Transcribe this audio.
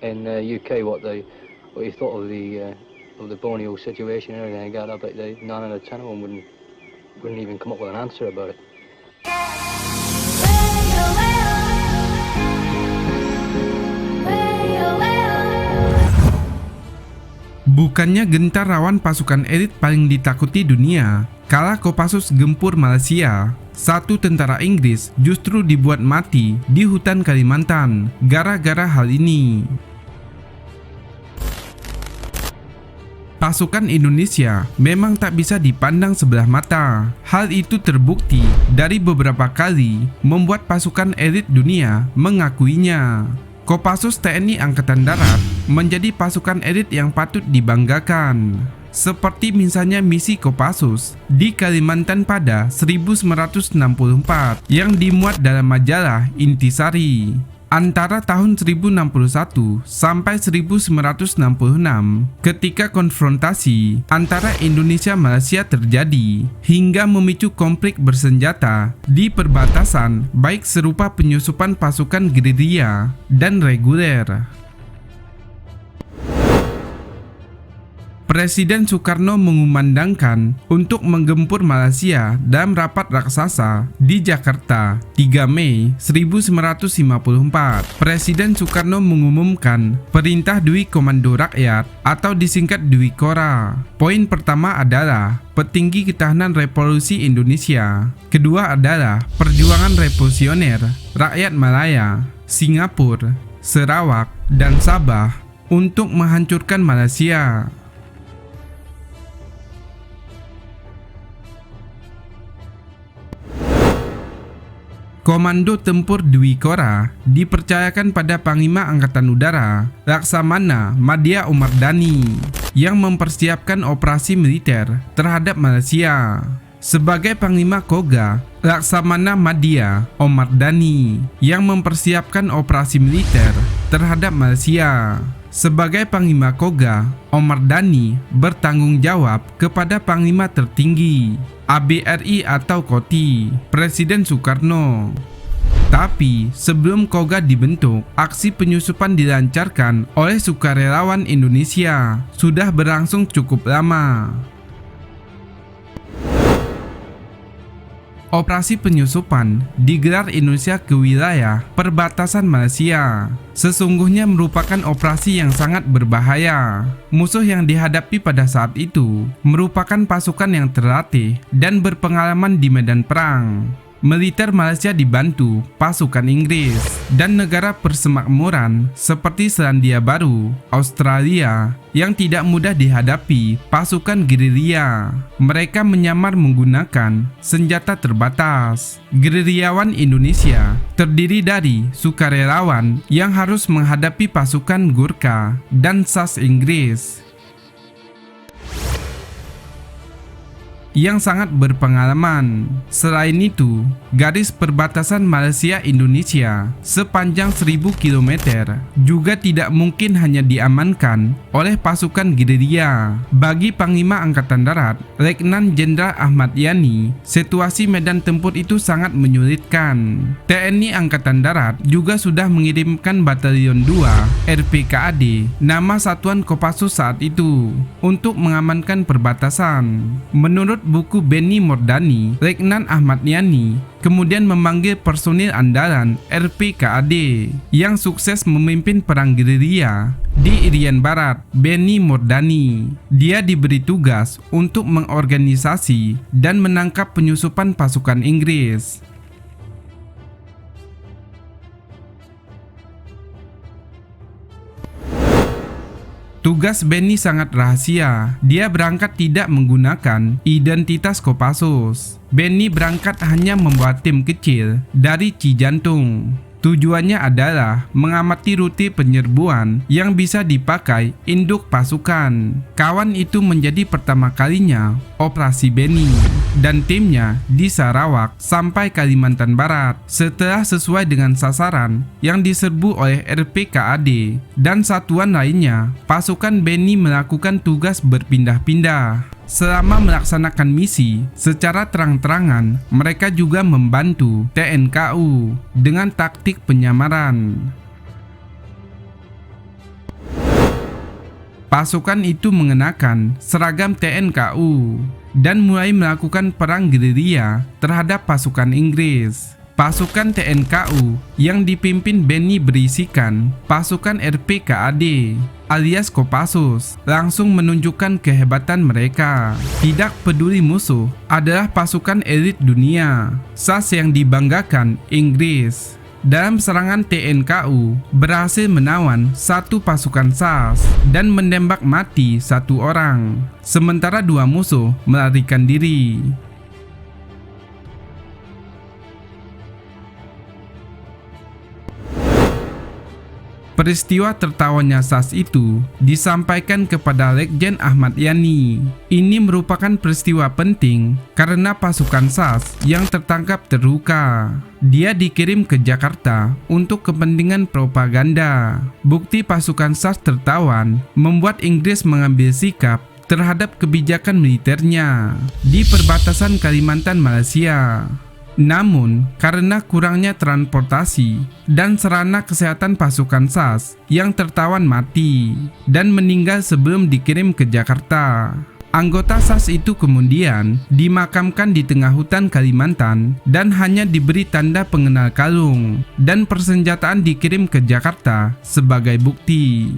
in UK what you thought of the Borneo situation and everything like that. I bet 9 out of 10 of them wouldn't even come up with an answer about it. Bukannya gentar lawan pasukan elit paling ditakuti dunia, kala Kopassus gempur Malaysia, satu tentara Inggris justru dibuat mati di hutan Kalimantan gara-gara hal ini. Pasukan Indonesia memang tak bisa dipandang sebelah mata. Hal itu terbukti dari beberapa kali membuat pasukan elit dunia mengakuinya. Kopassus TNI Angkatan Darat menjadi pasukan elit yang patut dibanggakan. Seperti misalnya misi Kopassus di Kalimantan pada 1964 yang dimuat dalam majalah Intisari. Antara tahun 1061 sampai 1966, ketika konfrontasi antara Indonesia Malaysia terjadi hingga memicu konflik bersenjata di perbatasan, baik serupa penyusupan pasukan gerilya dan reguler. Presiden Soekarno mengumandangkan untuk menggempur Malaysia dalam rapat raksasa di Jakarta 3 Mei 1954. Presiden Soekarno mengumumkan Perintah Dwi Komando Rakyat atau disingkat Dwi Kora. Poin pertama adalah petinggi ketahanan revolusi Indonesia. Kedua adalah perjuangan revolusioner rakyat Malaya, Singapura, Sarawak, dan Sabah untuk menghancurkan Malaysia. Komando Tempur Dwi Kora dipercayakan pada Panglima Angkatan Udara Laksamana Madya Omar Dani yang mempersiapkan operasi militer terhadap Malaysia. Sebagai Panglima Koga, Laksamana Madya Omar Dani yang mempersiapkan operasi militer terhadap Malaysia. Sebagai Panglima Koga, Omar Dani bertanggung jawab kepada Panglima tertinggi ABRI atau KOTI, Presiden Soekarno. Tapi sebelum Koga dibentuk, aksi penyusupan dilancarkan oleh sukarelawan Indonesia sudah berlangsung cukup lama. Operasi penyusupan digelar Indonesia ke wilayah perbatasan Malaysia. Sesungguhnya merupakan operasi yang sangat berbahaya. Musuh yang dihadapi pada saat itu merupakan pasukan yang terlatih dan berpengalaman di medan perang. Militer Malaysia dibantu pasukan Inggris dan negara persemakmuran seperti Selandia Baru, Australia yang tidak mudah dihadapi pasukan gerilya. Mereka menyamar menggunakan senjata terbatas. Gerilyawan Indonesia terdiri dari sukarelawan yang harus menghadapi pasukan Gurkha dan SAS Inggris yang sangat berpengalaman. Selain itu, garis perbatasan Malaysia-Indonesia sepanjang 1000 km juga tidak mungkin hanya diamankan oleh pasukan gerilya. Bagi Panglima Angkatan Darat, Letnan Jenderal Ahmad Yani, situasi medan tempur itu sangat menyulitkan. TNI Angkatan Darat juga sudah mengirimkan Batalion 2 RPKAD, nama satuan Kopassus saat itu, untuk mengamankan perbatasan. Menurut buku Benny Mordani, Letnan Ahmad Yani kemudian memanggil personil andalan RPKAD yang sukses memimpin perang gerilya di Irian Barat, Benny Mordani. Dia diberi tugas untuk mengorganisasi dan menangkap penyusupan pasukan Inggris. Tugas Benny sangat rahasia. Dia berangkat tidak menggunakan identitas Kopassus. Benny berangkat hanya membawa tim kecil dari Cijantung. Tujuannya adalah mengamati rute penyerbuan yang bisa dipakai induk pasukan. Kawan itu menjadi pertama kalinya operasi Benny dan timnya di Sarawak sampai Kalimantan Barat. Setelah sesuai dengan sasaran yang diserbu oleh RPKAD dan satuan lainnya, pasukan Benny melakukan tugas berpindah-pindah. Selama melaksanakan misi secara terang-terangan, mereka juga membantu TNKU dengan taktik penyamaran. Pasukan itu mengenakan seragam TNKU dan mulai melakukan perang gerilya terhadap pasukan Inggris. Pasukan TNKU yang dipimpin Benny berisikan pasukan RPKAD alias Kopassus langsung menunjukkan kehebatan mereka. Tidak peduli musuh adalah pasukan elit dunia, SAS yang dibanggakan Inggris. Dalam serangan TNKU berhasil menawan satu pasukan SAS dan menembak mati satu orang, sementara dua musuh melarikan diri. Peristiwa tertawanya SAS itu disampaikan kepada Letjen Ahmad Yani. Ini merupakan peristiwa penting karena pasukan SAS yang tertangkap terluka. Dia dikirim ke Jakarta untuk kepentingan propaganda. Bukti pasukan SAS tertawan membuat Inggris mengambil sikap terhadap kebijakan militernya di perbatasan Kalimantan, Malaysia. Namun, karena kurangnya transportasi dan sarana kesehatan pasukan SAS yang tertawan mati dan meninggal sebelum dikirim ke Jakarta. Anggota SAS itu kemudian dimakamkan di tengah hutan Kalimantan dan hanya diberi tanda pengenal kalung dan persenjataan dikirim ke Jakarta sebagai bukti.